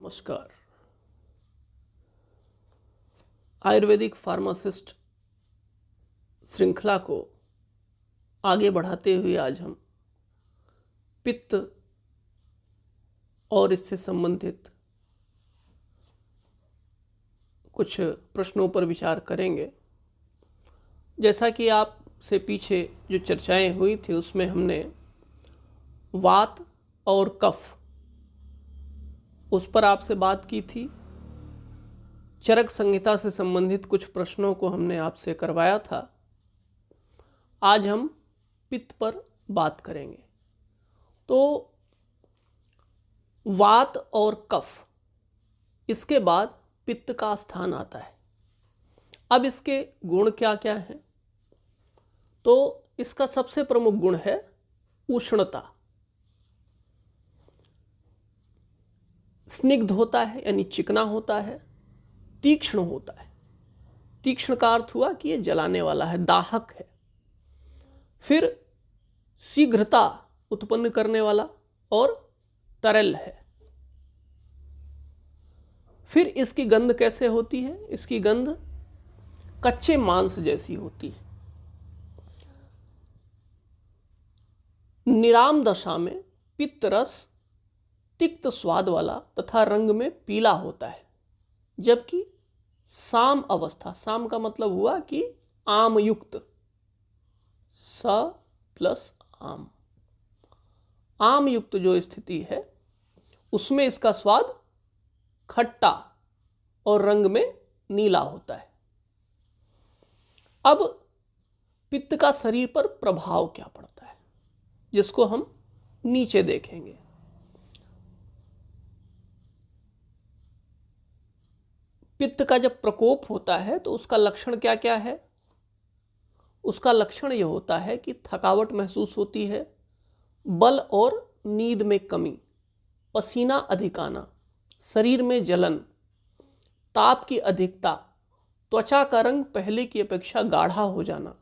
नमस्कार। आयुर्वेदिक फार्मासिस्ट श्रृंखला को आगे बढ़ाते हुए आज हम पित्त और इससे संबंधित कुछ प्रश्नों पर विचार करेंगे। जैसा कि आपसे पीछे जो चर्चाएं हुई थी उसमें हमने वात और कफ उस पर आपसे बात की थी। चरक संहिता से संबंधित कुछ प्रश्नों को हमने आपसे करवाया था। आज हम पित्त पर बात करेंगे। तो वात और कफ, इसके बाद पित्त का स्थान आता है। अब इसके गुण क्या क्या हैं? तो इसका सबसे प्रमुख गुण है उष्णता। स्निग्ध होता है यानी चिकना होता है, तीक्ष्ण होता है। तीक्ष्ण का अर्थ हुआ कि ये जलाने वाला है, दाहक है। फिर शीघ्रता उत्पन्न करने वाला और तरल है। फिर इसकी गंध कैसे होती है? इसकी गंध कच्चे मांस जैसी होती है। निराम दशा में पित्त रस तिक्त स्वाद वाला तथा रंग में पीला होता है, जबकि साम अवस्था, साम का मतलब हुआ कि आम युक्त, स प्लस आम, आम युक्त जो स्थिति है उसमें इसका स्वाद खट्टा और रंग में नीला होता है। अब पित्त का शरीर पर प्रभाव क्या पड़ता है, जिसको हम नीचे देखेंगे। पित्त का जब प्रकोप होता है तो उसका लक्षण क्या क्या है? उसका लक्षण यह होता है कि थकावट महसूस होती है, बल और नींद में कमी, पसीना अधिक आना, शरीर में जलन, ताप की अधिकता, त्वचा का रंग पहले की अपेक्षा गाढ़ा हो जाना,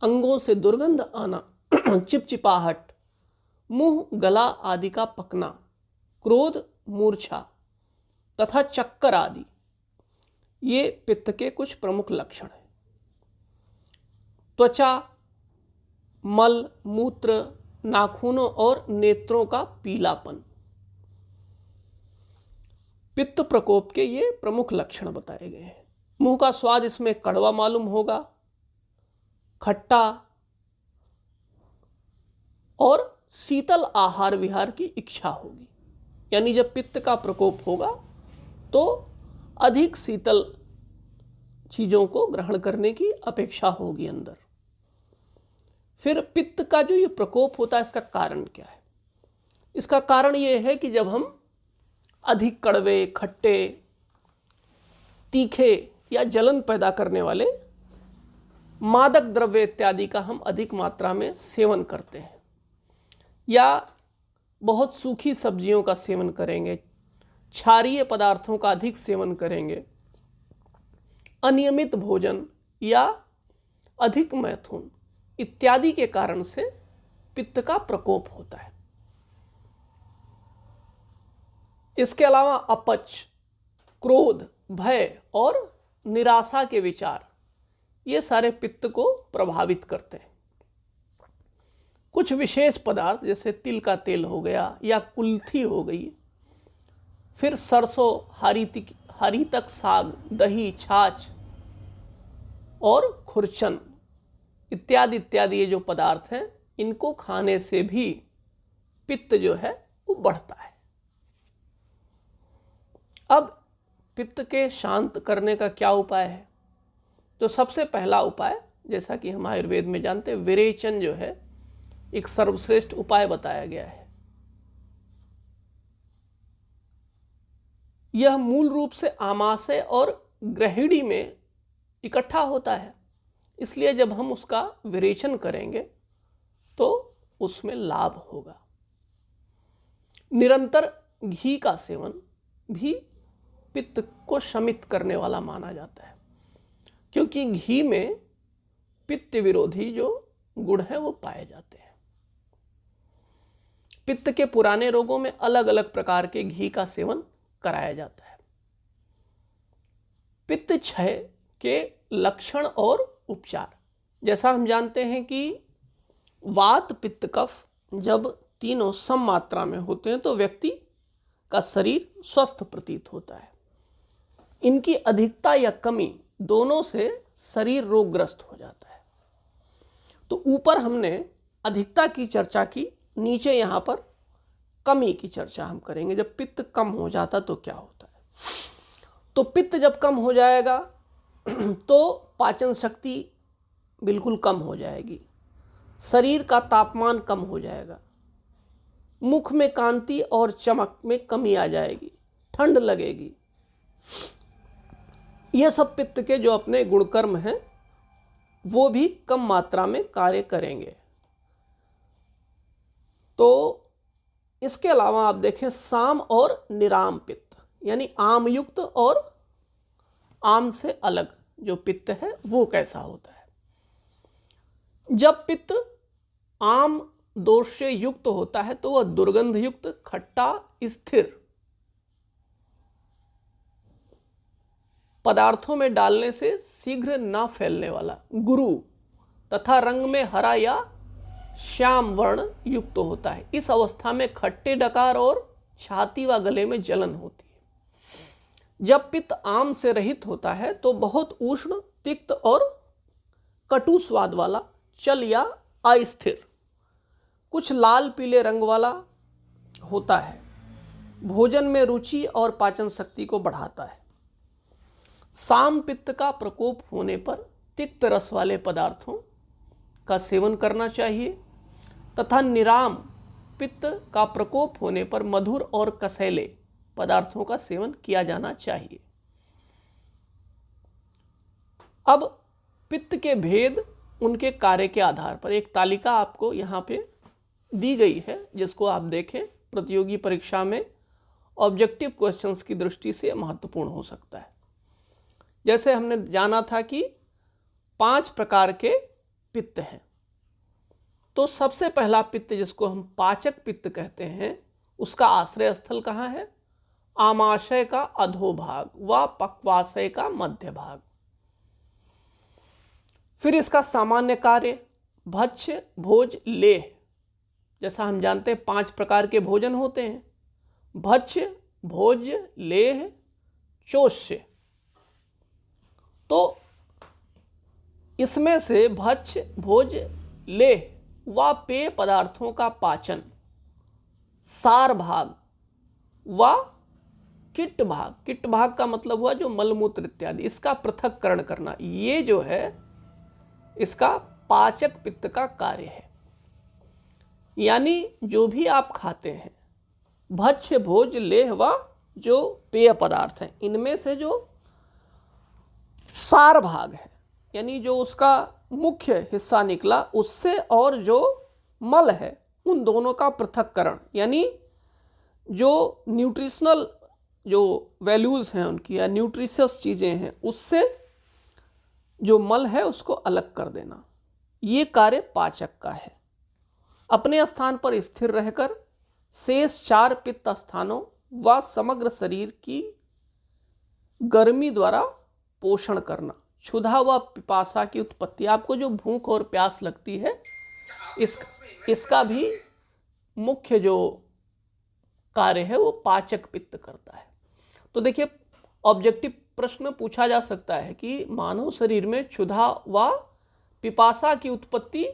अंगों से दुर्गंध आना, चिपचिपाहट, मुंह गला आदि का पकना, क्रोध, मूर्छा तथा चक्कर आदि, ये पित्त के कुछ प्रमुख लक्षण हैं। त्वचा, मल, मूत्र, नाखूनों और नेत्रों का पीलापन, पित्त प्रकोप के ये प्रमुख लक्षण बताए गए हैं। मुंह का स्वाद इसमें कड़वा मालूम होगा, खट्टा, और शीतल आहार विहार की इच्छा होगी। यानी जब पित्त का प्रकोप होगा तो अधिक शीतल चीजों को ग्रहण करने की अपेक्षा होगी अंदर। फिर पित्त का जो ये प्रकोप होता है, इसका कारण क्या है? इसका कारण ये है कि जब हम अधिक कड़वे, खट्टे, तीखे या जलन पैदा करने वाले मादक द्रव्य इत्यादि का हम अधिक मात्रा में सेवन करते हैं, या बहुत सूखी सब्जियों का सेवन करेंगे, क्षारीय पदार्थों का अधिक सेवन करेंगे, अनियमित भोजन या अधिक मैथुन इत्यादि के कारण से पित्त का प्रकोप होता है। इसके अलावा अपच, क्रोध, भय और निराशा के विचार, ये सारे पित्त को प्रभावित करते हैं। कुछ विशेष पदार्थ जैसे तिल का तेल हो गया या कुल्थी हो गई, फिर सरसों, हरीतक साग, दही, छाछ और खुरचन इत्यादि इत्यादि ये जो पदार्थ हैं, इनको खाने से भी पित्त जो है वो बढ़ता है। अब पित्त के शांत करने का क्या उपाय है? तो सबसे पहला उपाय, जैसा कि हम आयुर्वेद में जानते हैं, विरेचन जो है एक सर्वश्रेष्ठ उपाय बताया गया है। यह मूल रूप से आमाशय और ग्रहिणी में इकट्ठा होता है, इसलिए जब हम उसका विरेचन करेंगे तो उसमें लाभ होगा। निरंतर घी का सेवन भी पित्त को शमित करने वाला माना जाता है, क्योंकि घी में पित्त विरोधी जो गुण है वो पाए जाते हैं। पित्त के पुराने रोगों में अलग अलग प्रकार के घी का सेवन कराया जाता है। पित्त क्षय के लक्षण और उपचार। जैसा हम जानते हैं कि वात पित्त कफ जब तीनों सम मात्रा में होते हैं तो व्यक्ति का शरीर स्वस्थ प्रतीत होता है। इनकी अधिकता या कमी दोनों से शरीर रोगग्रस्त हो जाता है। तो ऊपर हमने अधिकता की चर्चा की, नीचे यहाँ पर कमी की चर्चा हम करेंगे। जब पित्त कम हो जाता तो क्या होता है। तो पित्त जब कम हो जाएगा तो पाचन शक्ति बिल्कुल कम हो जाएगी, शरीर का तापमान कम हो जाएगा, मुख में कांति और चमक में कमी आ जाएगी, ठंड लगेगी। ये सब पित्त के जो अपने गुणकर्म हैं वो भी कम मात्रा में कार्य करेंगे। तो इसके अलावा आप देखें साम और निराम पित्त, यानी आम युक्त और आम से अलग जो पित्त है वो कैसा होता है। जब पित्त आम दोष से युक्त होता है तो वह दुर्गंध युक्त, खट्टा, स्थिर पदार्थों में डालने से शीघ्र न फैलने वाला, गुरु तथा रंग में हरा या श्याम वर्ण युक्त होता है। इस अवस्था में खट्टे डकार और छाती व गले में जलन होती है। जब पित्त आम से रहित होता है तो बहुत उष्ण, तिक्त और कटु स्वाद वाला, चल या अस्थिर, कुछ लाल पीले रंग वाला होता है। भोजन में रुचि और पाचन शक्ति को बढ़ाता है। साम पित्त का प्रकोप होने पर तिक्त रस वाले पदार्थों का सेवन करना चाहिए तथा निराम पित्त का प्रकोप होने पर मधुर और कसैले पदार्थों का सेवन किया जाना चाहिए। अब पित्त के भेद उनके कार्य के आधार पर एक तालिका आपको यहाँ पे दी गई है, जिसको आप देखें। प्रतियोगी परीक्षा में ऑब्जेक्टिव क्वेश्चंस की दृष्टि से महत्वपूर्ण हो सकता है। जैसे हमने जाना था कि 5 प्रकार के पित्त हैं, तो सबसे पहला पित्त जिसको हम पाचक पित्त कहते हैं उसका आश्रय स्थल कहाँ है? आमाशय का अधोभाग व पक्वाशय का मध्य भाग। फिर इसका सामान्य कार्य भक्ष्य, भोज, लेह। जैसा हम जानते हैं 5 प्रकार के भोजन होते हैं: भक्ष्य, भोज, लेह, चोष्य। तो इसमें से भक्ष्य, भोज, लेह व पेय पदार्थों का पाचन, सार भाग व किट भाग, किट भाग का मतलब हुआ जो मलमूत्र इत्यादि, इसका पृथक्करण करना, ये जो है इसका पाचक पित्त का कार्य है। यानी जो भी आप खाते हैं, भक्ष्य, भोज, लेह व जो पेय पदार्थ हैं, इनमें से जो सार भाग है, यानी जो उसका मुख्य हिस्सा निकला उससे, और जो मल है उन दोनों का पृथक्करण, यानी जो न्यूट्रिशनल जो वैल्यूज़ हैं उनकी या न्यूट्रिशियस चीज़ें हैं उससे जो मल है उसको अलग कर देना, ये कार्य पाचक का है। अपने स्थान पर स्थिर रहकर शेष 4 पित्त स्थानों व समग्र शरीर की गर्मी द्वारा पोषण करना, क्षुधा व पिपासा की उत्पत्ति। आपको जो भूख और प्यास लगती है इसका भी मुख्य जो कार्य है वो पाचक पित्त करता है। तो देखिए ऑब्जेक्टिव प्रश्न पूछा जा सकता है कि मानव शरीर में क्षुधा व पिपासा की उत्पत्ति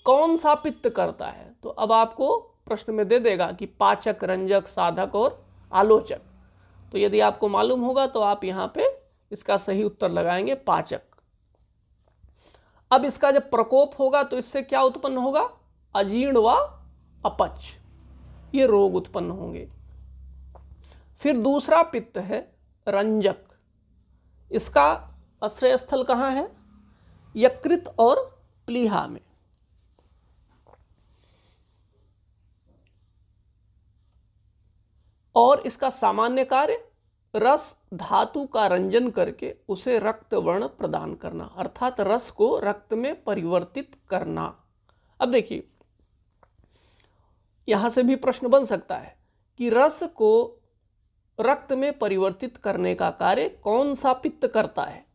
कौन सा पित्त करता है। तो अब आपको प्रश्न में दे देगा कि पाचक, रंजक, साधक और आलोचक। तो यदि आपको मालूम होगा तो आप यहाँ पे इसका सही उत्तर लगाएंगे, पाचक। अब इसका जब प्रकोप होगा तो इससे क्या उत्पन्न होगा? अजीर्ण व अपच, ये रोग उत्पन्न होंगे। फिर दूसरा पित्त है रंजक। इसका आश्रय स्थल कहाँ है? यकृत और प्लीहा में। और इसका सामान्य कार्य रस धातु का रंजन करके उसे रक्त वर्ण प्रदान करना, अर्थात रस को रक्त में परिवर्तित करना। अब देखिए यहां से भी प्रश्न बन सकता है कि रक्त में परिवर्तित करने का कार्य कौन सा पित्त करता है?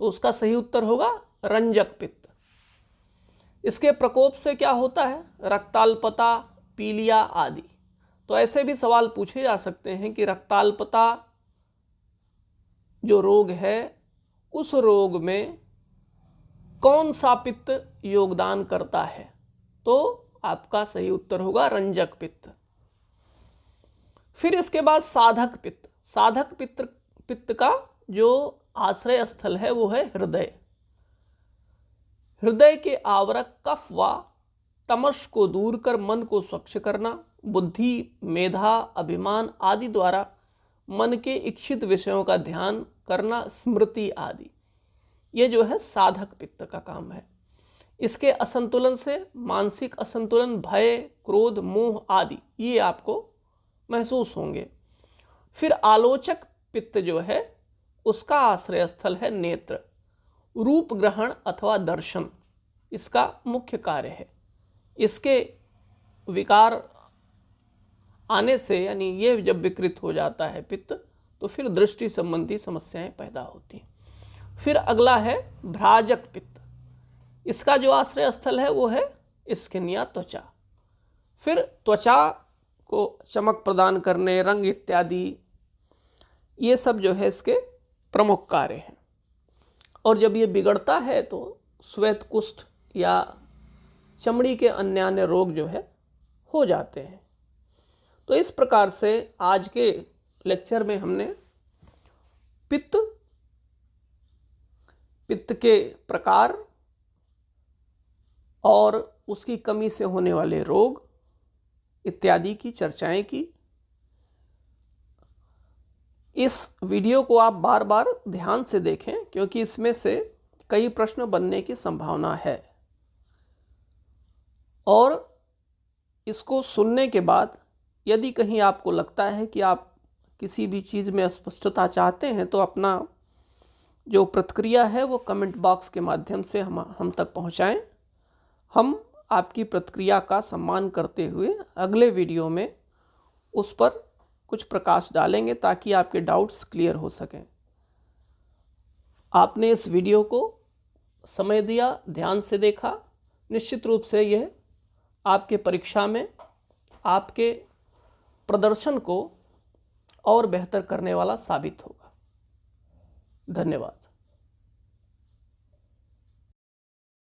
तो उसका सही उत्तर होगा रंजक पित्त। इसके प्रकोप से क्या होता है? रक्ताल्पता, पीलिया आदि। तो ऐसे भी सवाल पूछे जा सकते हैं कि रक्ताल्पता जो रोग है, उस रोग में कौन सा पित्त योगदान करता है? तो आपका सही उत्तर होगा रंजक पित्त। फिर इसके बाद साधक पित्त। साधक पित्त का जो आश्रय स्थल है वो है हृदय। हृदय के आवरक कफ व तमश को दूर कर मन को स्वच्छ करना, बुद्धि, मेधा, अभिमान आदि द्वारा मन के इच्छित विषयों का ध्यान करना, स्मृति आदि, ये जो है साधक पित्त का काम है। इसके असंतुलन से मानसिक असंतुलन, भय, क्रोध, मोह आदि ये आपको महसूस होंगे। फिर आलोचक पित्त जो है उसका आश्रय स्थल है नेत्र। रूप ग्रहण अथवा दर्शन इसका मुख्य कार्य है। इसके विकार आने से, यानी ये जब विकृत हो जाता है पित्त, तो फिर दृष्टि संबंधी समस्याएं पैदा होती हैं। फिर अगला है भ्राजक पित्त। इसका जो आश्रय स्थल है वो है स्किन या त्वचा। फिर त्वचा को चमक प्रदान करने, रंग इत्यादि, ये सब जो है इसके प्रमुख कार्य हैं। और जब ये बिगड़ता है तो श्वेत कुष्ठ या चमड़ी के अन्य रोग जो है हो जाते हैं। तो इस प्रकार से आज के लेक्चर में हमने पित्त के प्रकार और उसकी कमी से होने वाले रोग इत्यादि की चर्चाएं की। इस वीडियो को आप बार बार ध्यान से देखें क्योंकि इसमें से कई प्रश्न बनने की संभावना है। और इसको सुनने के बाद यदि कहीं आपको लगता है कि आप किसी भी चीज़ में स्पष्टता चाहते हैं तो अपना जो प्रतिक्रिया है वो कमेंट बॉक्स के माध्यम से हम तक पहुंचाएं। हम आपकी प्रतिक्रिया का सम्मान करते हुए अगले वीडियो में उस पर कुछ प्रकाश डालेंगे ताकि आपके डाउट्स क्लियर हो सकें। आपने इस वीडियो को समय दिया, ध्यान से देखा, निश्चित रूप से यह आपके परीक्षा में आपके प्रदर्शन को और बेहतर करने वाला साबित होगा। धन्यवाद।